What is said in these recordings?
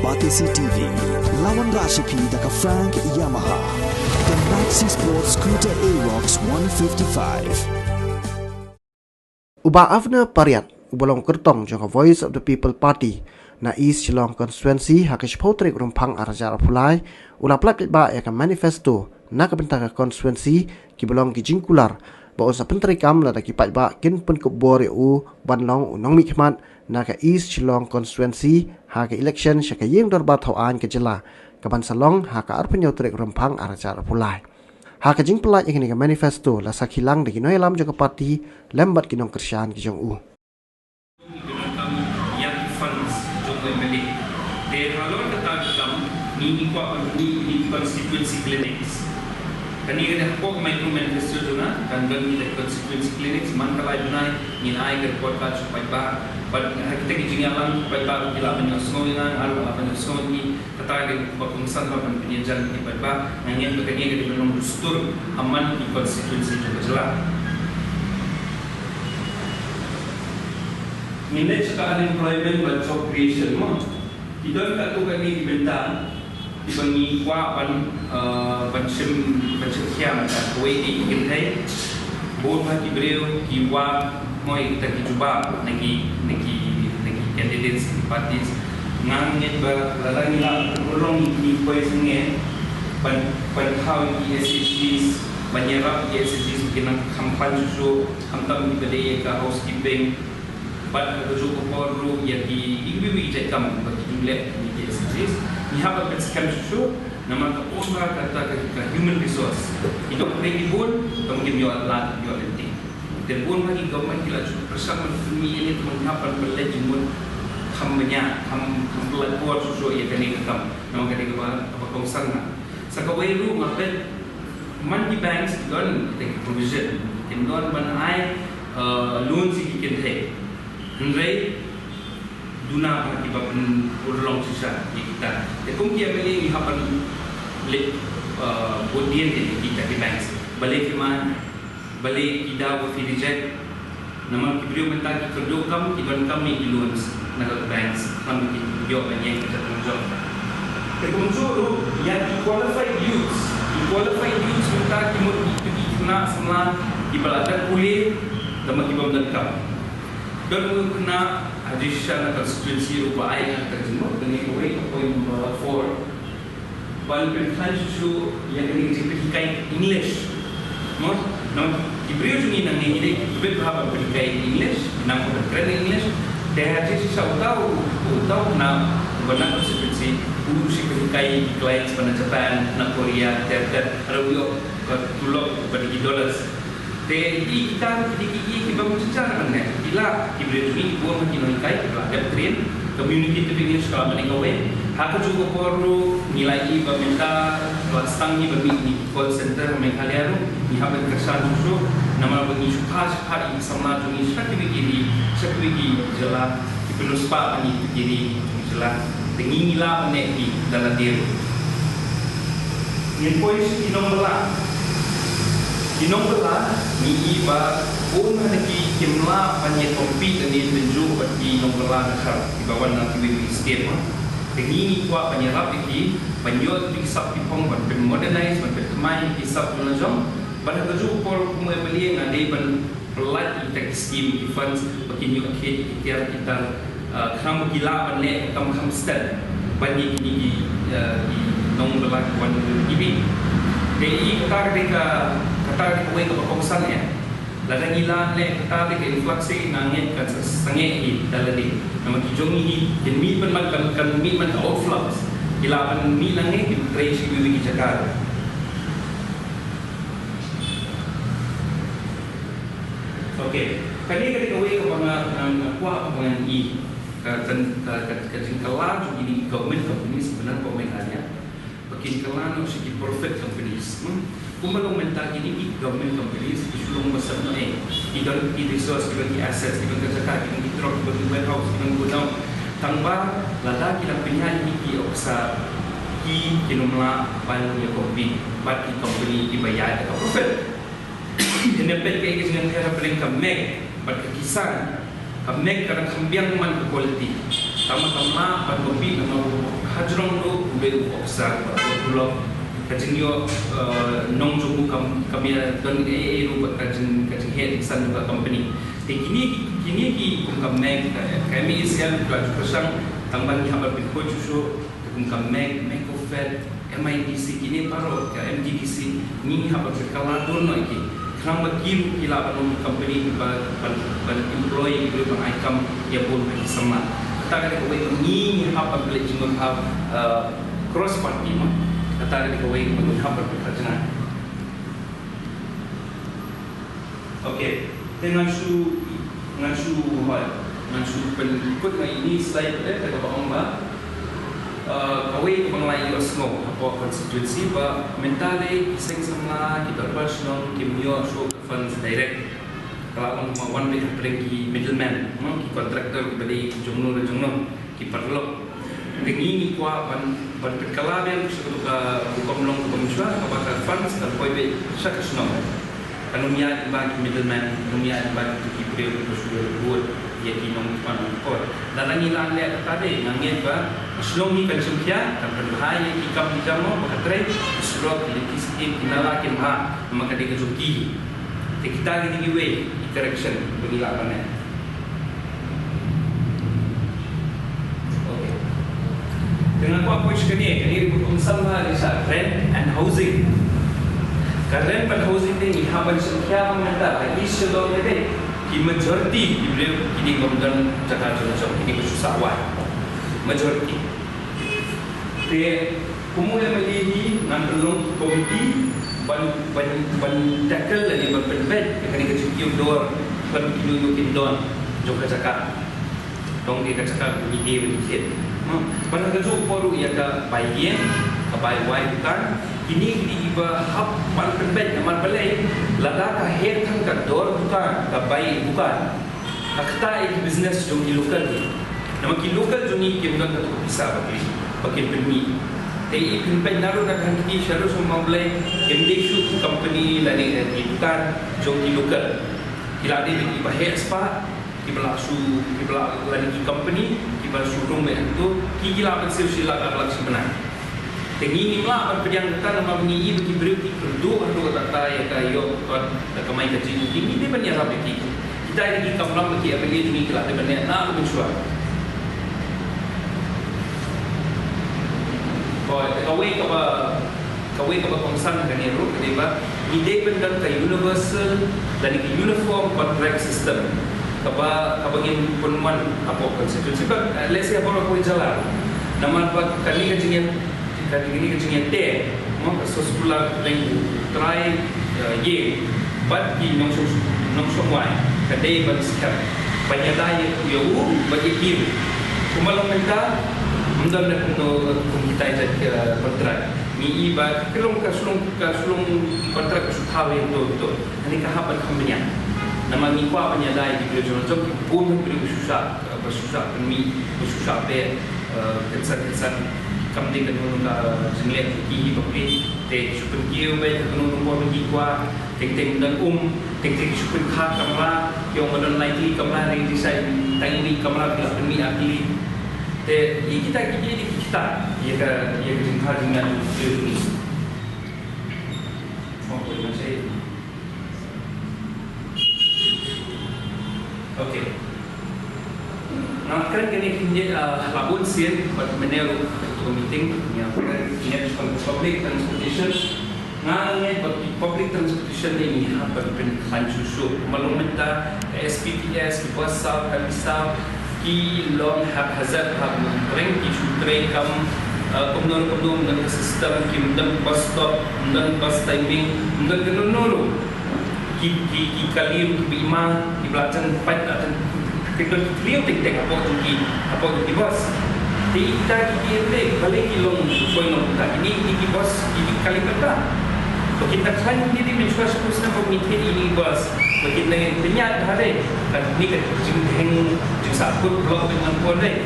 Batisi TV, lawan Rashipi daka Frank Yamaha, dan Maxi Sports Scooter Aerox 155. Uba Avna Pariat, Ubalong Kertong jangka Voice of the People Party, na East Shillong Constituency hakish potrik rumpang arajar pulai, ula plak ba ya manifesto, na kabentaka constituency kibalong kijingkular, ba usa pentrikam la dakipat ba kin pun kubor u banlong unong mikmat na ka East Shillong Constituency haka election syaka yeng dorbat hawaan ke jela kaban salong haka arpenyo trek rumpang arajar pulai. Haka jing pelat yang ini ke manifesto la sakilang de kinoi lam jaka parti lembat kinong kersian ki jong u. Yang funds joko emeli. De halon kata ni ko ni constituency clinics. Kani ada pok micro manifesto jona kan ni constituency clinics man kalai dunai ni ai ke podcast supaya ba kita kijingalan supaya ba bila menyosongan apa menyosong ni kata ke pengsan ba penyajan ni ba ngien ke kani ke menong dustur aman di constituency juga jelas. Manage unemployment dan job creation mo. Kita tak tahu kami dibentang dibangi kuah pancem kiam dan kue di kita boleh hati beliau kiwa moi kita dicoba nagi candidates parties nganget berlalang lah orang ini kue sungai pan how SHGs menyerap SHGs mungkin kampan susu kamtam di bedaya ke housekeeping but tujuh koporu yang di ibu ijekam bagi jumlah di SHGs ni haba petskam susu nama kepola kata ke human resource itu pergi pun kemudian yo Allah yo nanti dan pun bagi government kita bersama ini menghapan belanja pun kambanya kambelat buat susu ya kini ketam nama kini apa kongsan sakawai lu ngapet man di banks don take provision in don ban ai loan si kinte Henry Duna bagi bapen urlong susah di kita. Tekung kia beli ni hapan le bodian kita di banks. Balik firman, balik kita buat reject. Nama kibrio mentah kerja kami di loans naga banks kami di job yang kita tunjuk. Tekung tu yang qualified youths mentah kimut itu kena semua di belakang kulit sama kibam dekat. Dan kena addition constituency rupa air akan semua dengan kue point 4 balik kan susu yang ini certificate English no diberi juga nang ini diberi berapa certificate English nang keren English dah jadi tahu na benar constituency urusi certificate clients pada Japan na Korea dan Arabia tulok pada dollars Jadi kita bangun secara mana? Bila diberi ini buat makin naik, kita ada train community training sekolah mana kau Aku juga perlu nilai pemerintah kelas tangi bermini call center mereka ni habis kerja dulu nama bagi suka ini sama tu ni sekali jelas penuh spa ini jadi jelas tengilah menek di dalam diri. Yang poin ini nombor ni iba pun ada ki kimla banyak kompet ni tunjuk bagi nombor nakar di bawah nanti we state ini kuat banyak rapi banyak pisap di pong ban modernize ban bermain pisap tunajong pada tujuh por kumai beli yang ada ban pelat tax scheme funds bagi new kita kamu gila banyak kamu stand banyak ini di nombor lakuan ini jadi kata kue ke kongsan ya. Ladang gila le kata ke inflasi nangit kan setengah ini dalam ni. Nama kijong ini dan mi pun kan mi man outflows. Gila pan mi nangit di trace di Jakarta. Okey. Kali ketika kue ke kuah pengen i kejengkelan juga di government company sebenarnya pemerintahnya. Kejengkelan usik profit companies. Kumbalong mental ini government companies isulong besar ni, kita resource, kita assets, kita kerja, kita truck, kita warehouse, kita gudang, tambah lada kita punya ini oksa, kinumla ban ya kopi, bat company dibayar atau profit. Ini PKI dengan cara paling kemek, bat kekisan, kemek kadang kembiang man quality, sama ban kopi nama hajrong do bel observe pulau kajing yo nong jumbu kami don rupa kajing head san juga company kini ki kami kami isian pelaju persang tambah ni hampir berikut cucu kami Mecofed MIDC kini baru ke MDDC ni hampir berkalah dulu lagi kerana kilu kila penuh company ban employee boleh income ya pun sama kata kata kau ni hampir boleh cuma cross party mah kata kata kau hampir berkerjaan. Okay, dengan su penikut ini slide kata Pak Amba kawai mengenai Oslo apa konstitusi ba mentale iseng sama kita personal kimio show funds direct kalau one way pergi middleman ki kontraktor beli jumno ki perlu begini kuah ban perkalaban suka hukum long komisar apakah funds dan koi syak snow kanumia bagi middleman kanumia bagi ki beri prosedur buat ya kinong pan dan lagi lantai tadi ngangin ba Selong ni konsumsia dan berbahaya jika berjamu berkatrai seluruh electricity kinalakin maka dia kezuki kita gini way correction begila mana okay dengan apa sekali ini sama risa rent and housing rent and housing ni haban sekian mengata lagi selong ni di majority di beliau kini kemudian Jakarta ini susah majority kemudian menjadi nandung komiti ban tackle lagi ban penbed akan dikecil dor ban kinukin don jok cakap dong dia cakap ide begitu ban keju poru ya ka bayen ka bai wai bukan ini diiba hab ban penbed man balai lada ka head thang ka dor bukan ka bai bukan akta ek business jom di lokal ni nama ki lokal joni ki bukan ka bisa bagi peni TI pinpen naru nak hanti syarat semua mulai MD shoot company lari di bukan jom di lokal kila ada di bahaya spa kibla lari di company kibla showroom itu kila bersih sila aglak sebenar tengi nimla berpediang kita nama mengi bagi beri kerdu atau kata ya kayo tak main kecil ini dia banyak rapi kita ini kampung bagi apa dia ni kila dia banyak nak mencuat kawai kaba kongsan kan ero kadiba ide pendang ka universal dan ka uniform contract system kaba gin penuman apa konstitusi ba let's say apa ko jalan naman pa kani kajingan te mo so sekolah lengku try ye but ki nong so wai kadai ba sikap banyak daya yo bagi kim kumalong menta mundan na kuno kita jadi kontrak ni iba kelong kasulong kontrak sukawe itu ani kahapan kambenya nama ni kwa penyadai di regional job pun beri susah kami susah pe kesan kami dengan singlet ki bagi te super kiu be dengan kwa bagi kwa ting dan ting super kha kamera yang modern lagi kamera ni design tangi kamera bila kami akili kita ia jengkar dengan ini. Oh, boleh saya. Okay. Nah, sekarang kini labun sih buat meneru meeting yang ini public transportation. Ngangai public transportation ini apa penhancusu malum minta SPTS dipasal kabisa ki long haphazard hab ring ki shutre kam kumnor dengan sistem ki mendam bus stop mendam bus timing mendam genonoro ki kalim ki bima ki belakang pat dan kita clear tek apa tu bus kita ki balik ki long point tak ini ki bus ki kalim kata kita klaim diri mencuba sistem pemikiran ini bus kita dengan penyak hari dan ini kan jeng sakut blok dengan polai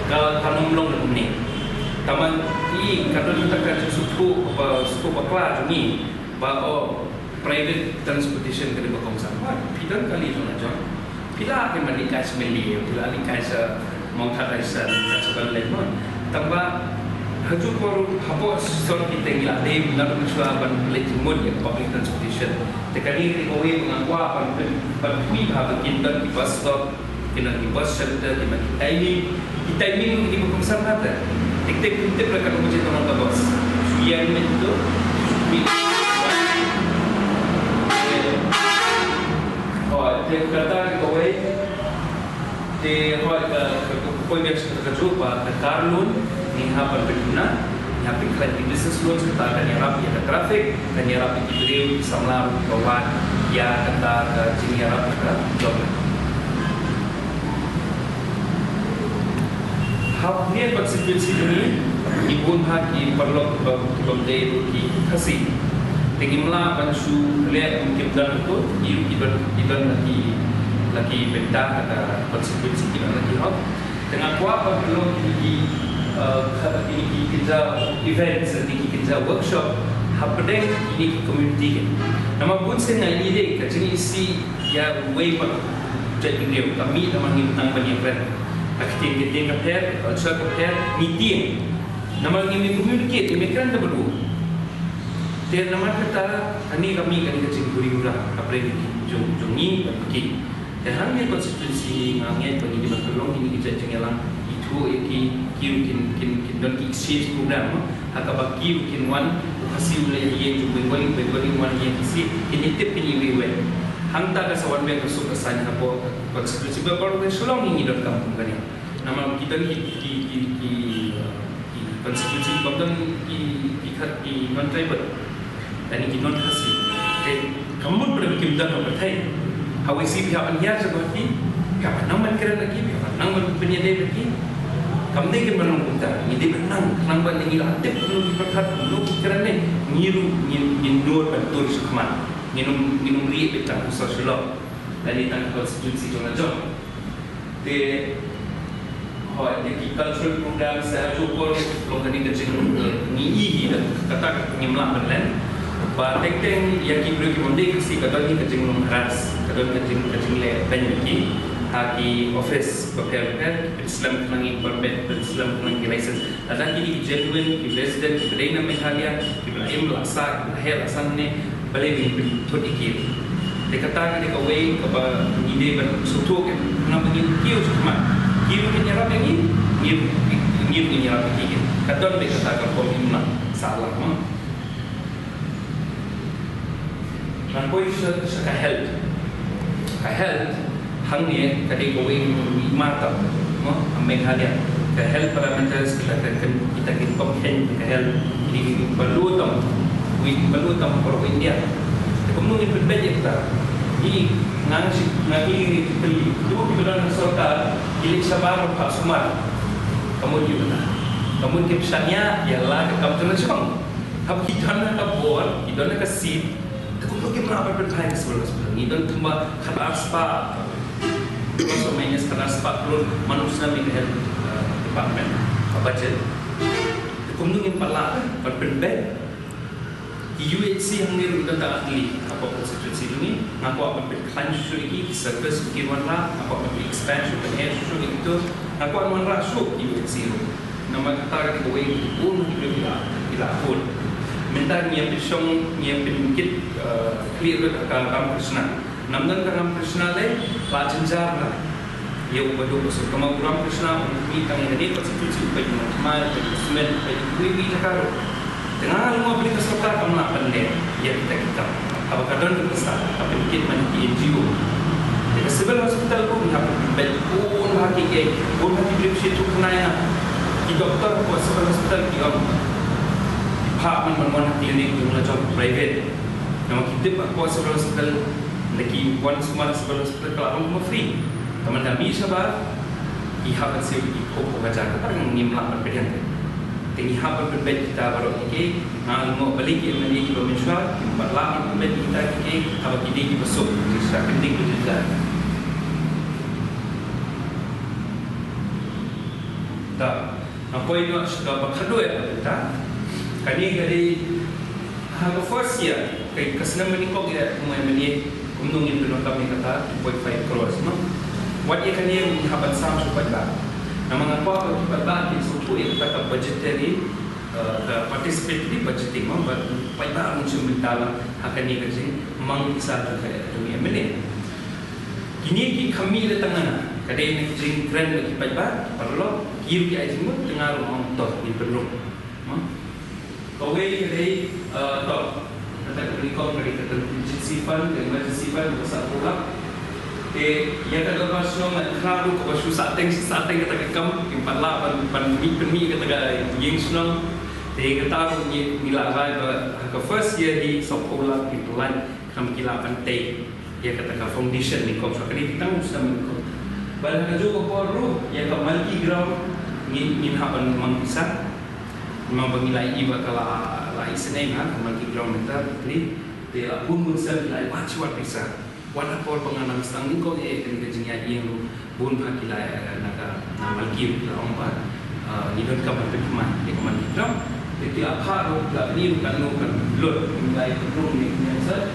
kalau melong ni taman ini kalau kita kan suku bakla ni bahawa private transportation kena berkongsi pidang kali tu nak pila akan menikah semeli pila menikah mau tak rasa sebab lain tambah haju por hapo sor kita gila deh benar benar ban legitimate ya public transportation tekani ni kowe mengakwa pan pi ha kita di bus stop kena di bus shelter di kita ini di bukan ada tek kita mereka menjadi orang bos yang itu dia kata kowe dia kowe biasa kerja ke Karlun ni hapa berguna ni hapa di business loans kita akan nyarap ya ke traffic dan nyarap di drill samlar kawan ya kata ke sini nyarap ke job hal ni konsekuensi ini ibun haki perlu berdaya di kasih tinggilah bansu lihat mungkin dan itu iban lagi benda ada konsekuensi kita lagi hal dengan kuat perlu di ini kita events, ini kita workshop, hapdeng ini community. Nama pun saya nak ide, kacang isi ya way pada jadi dia kami nama himang penyiaran. Aktif kita kapher, culture kapher, meeting. Nama ini communicate, ini kan terbaru. Dan nama kita, ini kami kacang gurih-gurah, apa ini jongi, pergi. Dan hanya konstitusi ngangai bagi di Makelong ini kita cengalang. Kin don exchange program haka baki kin wan kasi ulay yen ju bengoling wan yen kisi ini tip ini wewe hangta ka sawan be ka suka san ha po konstitusi ba por de sulong ini dot kampung kani nama kita ki konstitusi bangdan ki non tribal dan ki non khasi te kamun berbikin dan bertai hawisi pihak penyiar seperti kapan nama kira lagi kapan nama penyedih lagi kami ni kan menang kita, ini menang, kenapa ni aktif belum diperkat, belum kerana ngiru betul sukman, minum riak betul sosial, dari tanggal konstitusi jangan jom. Di, jadi cultural program saya cukup longgar ni kecil ni dan kata penyemlah berlain. Batek yang kita boleh kasi kata ni kecil longgaras, kata kecil le banyak haki office bekerja Islam kenangi permit Islam kenangi license ada kini genuine ki resident ki Reina Meghalaya ki Ibrahim Laksa ki Lahir Lasan ne boleh bentuk ikir dekata ke away ke ide ber suatu ke nak begini kiu cuma kiu penyerap ini kiu penyerap ini kadang dekata ke komunal salah dan koi suka health hang ni tadi kowe mata Meghalaya ke health parameters kita comprehend ke health di perlu tam pro India kemudian berbeza kita ini ngangi beli dua bulan serta ilik sabar Pak Sumar kemudian kesannya ialah kamu cuma kita nak buat kita nak seed kemudian berapa bertanya sebelum ini dan tambah kata aspa also minus kelas 40 manusia mikir department budget kemudian pala berbeda UHC yang ni kita tak ahli apa konstitusi ini ngaku apa berkelanjutan lagi service kiwan lah apa expansion dan expansion itu ngaku aman rasuk UHC nama kata kita way pun kita pun minta nyiapin kit clear ke Ram Krishna namdan ka Ram Krishna le pajanjar na ye ubado so kama Ram Krishna mi tang ini konstitusi pa yung mal pa semen pa kuwi takaro dengan semua beli keserta kamu nak pandai ya kita apa kadang kita apa mungkin mandi NGO jadi sebelum hospital pun kita pun hati pun hati beri situ kena ya di dokter pun sebelum hospital kita department mana klinik yang macam private nama kita pun sebelum hospital lagi one semua sebelum hospital kalau kamu free teman kami sahabat ihap hasil ikut pengajar kita yang nimlah berbeda tinggi hab berbeda kita baru ini mau balik yang menjadi pemisah berlaku berbeda kita ini apa kita ini besok kita penting juga tak apa itu sudah berkedua kita kali haba first year kay kasenang menikog ya mga mani umnungin pinong kami kata 2.5 crores no what ya kanya yung haban sa supadba na mga kwa pagba din so po yung budgetary participate di budgeting pai ba macam mentala akan ni kerja mang isa terkait dengan MLA kini ki kami datang na kadai nak jing grand lagi pai ba perlu kiu ki ai semua tengah orang tok di perlu kau kadai tok kata kau dari kata emergency fund besar pula yang kata pasal nak kerana kau susah sateng kata kam empat lah pan mi kata yang senang kata ni lagai ke first year di sekolah di pelan kami kila pantai dia kata foundation ni kau sekali kita usah menko balang juga baru yang ke multi ground ni hapan mangisa memang pengilai iba kala lai seneng ha multi ground mental ni dia pun bersel lai wacuat bisa wana por penganam stang ni kau ni kerja yang bun hakilai naga multi ground ba ni don kapan pertemuan di multi ground jadi apa tak ni bukan lot mulai room ni biasa.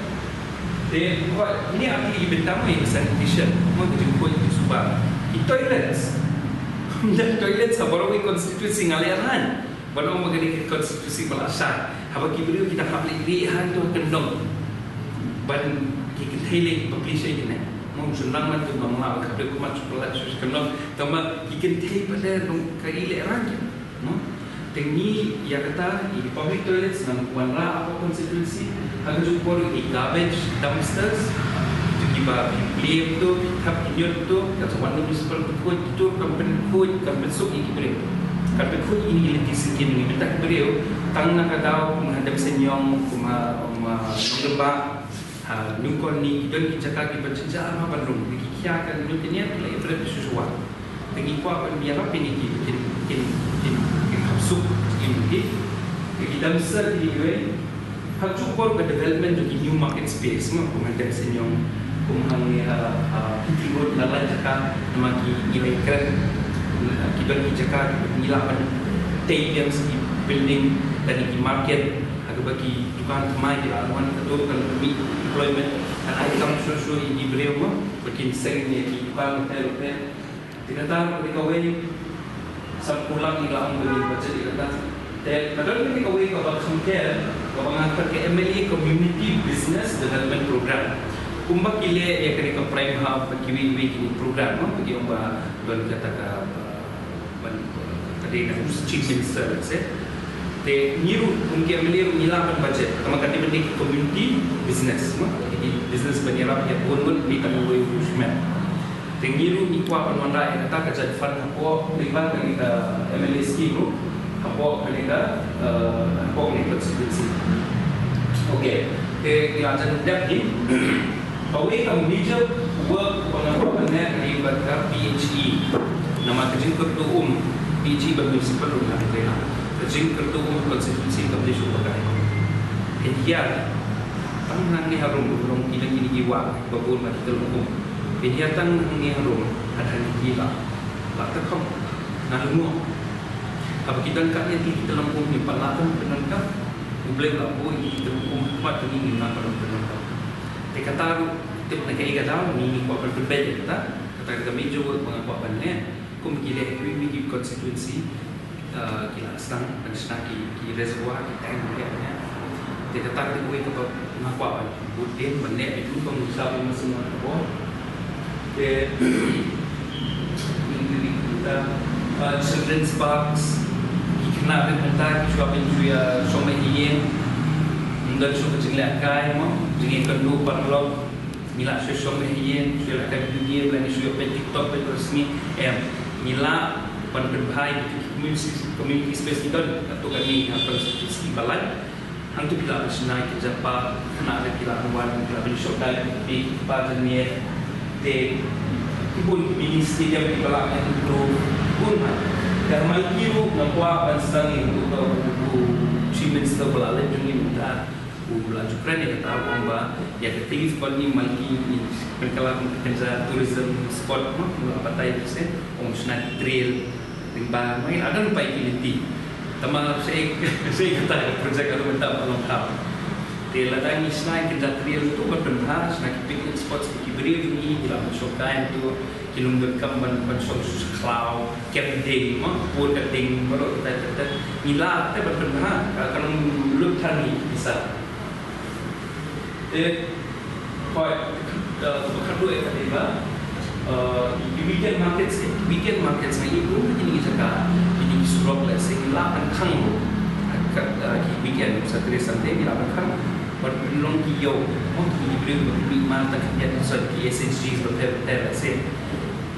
Ini arti pertama yang sanitation. Mau dijemput di Subang. Di toilets. Dan toilet sebaru konstitusi ngaliran. Baru mengenai konstitusi Malaysia. Apa kibru kita public lihat tu kendong. Ban kita hilang publish ini. Mau senang tu bangla kalau aku macam pelat sus kendong. Tambah kita hilang pada kaileran. Tengi yang kata di public toilets dan kuanra apa konstitusi agak jumpa di garbage dumpsters itu kiba beli itu kap kinyot itu kata warna municipal berkut itu kampen kut kampen suk ini beri kampen kut ini lebih sedikit ini minta beri tang nak kau menghadap senyum kuma lembah nukon ni dan kita kaki berjejak apa bandung dikikia kan nukon ni apa lagi berapa sesuatu tengi kuah apa biar apa ni kita suk ini kita besar di way hak cukup ke development juga new market space semua pemandangan senyum pemandangan timbul dalam jaka nama kita kita jaka pengilapan stadiums di building dan di market agak bagi tukang temai di laluan itu kalau demi employment dan ada kamu susu di beliau bagi sering di tukang hotel tidak tahu mereka way sepulang di dalam beli baca di atas. Dan kadang ni kau kau compare kau mengangkat ke MLA Community Business Development Program. Kumba kile ya kena prime hub bagi ini program bagi umba baru kata tadi nak chief minister se. Te niru mungkin MLA nilapan budget. Kama kata benda community business. Jadi business banyarap ya pun di tangan boleh usman. Tengiru ikwa penwanda yang kata kerja fund apa libat dengan kita MLA scheme apa kita apa kita konstitusi. Okey, kita akan dap ni. Bahawa kita major work pengawasan ni libat PHE. Nama kerja ketua PHE bermunicipal rumah kita. Kerja ketua konstitusi kita pakai. India, tangan ni harum belum kini jiwa babun kita hukum. Kegiatan ini harum ada gila, tak terkau, nalumu. Apa kita angkat ni kita lampung ni palatan penangkap, boleh lampung kita hukum kuat ini nak kalau penangkap. Mereka tahu kita nak kaya tahu ni kuat berbeza kata meja pengakuan ni, kum kile we constituency kila stang ki reservoir kita yang ni. Kita tahu kita kuat pengakuan, budin benar itu pengusaha semua apa. Children's parks kena bentar juga penjual somai hien dan suka jelek kai mo jadi kedua parlok mila somai hien sudah akan dunia dan sudah pen TikTok pen resmi mila pan berbahaya community space kita atau kami apa seperti balan hantu kita harus naik ke Jepang kena ada kilawan kita bersyukur di Padania de pun ministerium di belakang itu pun dan malkiru nampak pansangi untuk chief minister belakang ini minta laju keren ya kata bomba ya ketinggi seperti malki perkelan kerja tourism spot apa tahu sih snack trail rimba main ada lupa utility teman saya kata projek itu minta pelengkap Ladang isna kita trail tu berbenah, nak picnic spots pergi beri ini, dalam shokai tu, kilung berkam ban ban cloud, camping, pun camping, baru kita nila berpenha kalau belum tani bisa koi kedua tadi weekend markets na ibu ini jaga ini surok le singla an khang kat weekend Saturday Sunday bila kan berlong kiyo mau ki beri ma tak ya so ki SSG hotel se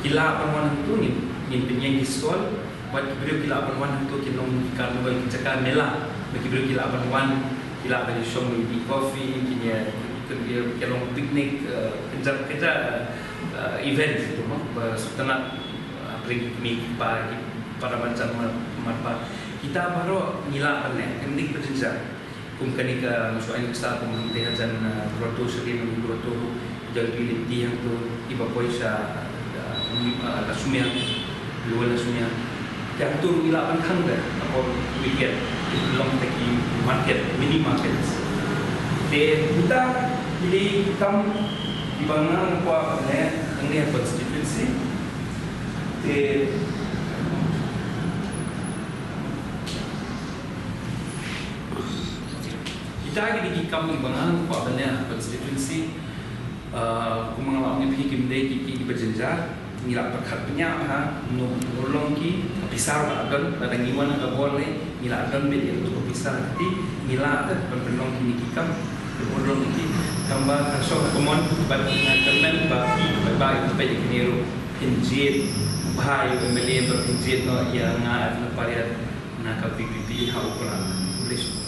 kila perwan tu ni penyeng istol buat beri kila perwan tu ki long karnaval ki jaga mela bagi beri kila perwan kila bagi show di coffee ki ya long piknik kerja event itu setelah pergi pagi pada macam marpa kita baru nila panen kemudian berjejak kumkanika soalnya kita pemerintah dan proto sering proto jadi yang tu iba poisa lasumia luar lasumia yang tu nila panen dah apa weekend belum teki market mini market kita jadi kamu di mana apa ini constituency kita lagi di kami bangang apa benda constituency kumangalami pikim dek ki berjenjar nila perkatnya nolong ki pisar agan pada ngiwan aga boleh nila agan beli untuk pisar nanti nila ada berpeluang kini kikam berpeluang ki tambah kasih komon bagi kemen bagi baik kiniru injil bahaya kemudian berinjil no yang ngat pada nak PPP hau kurang boleh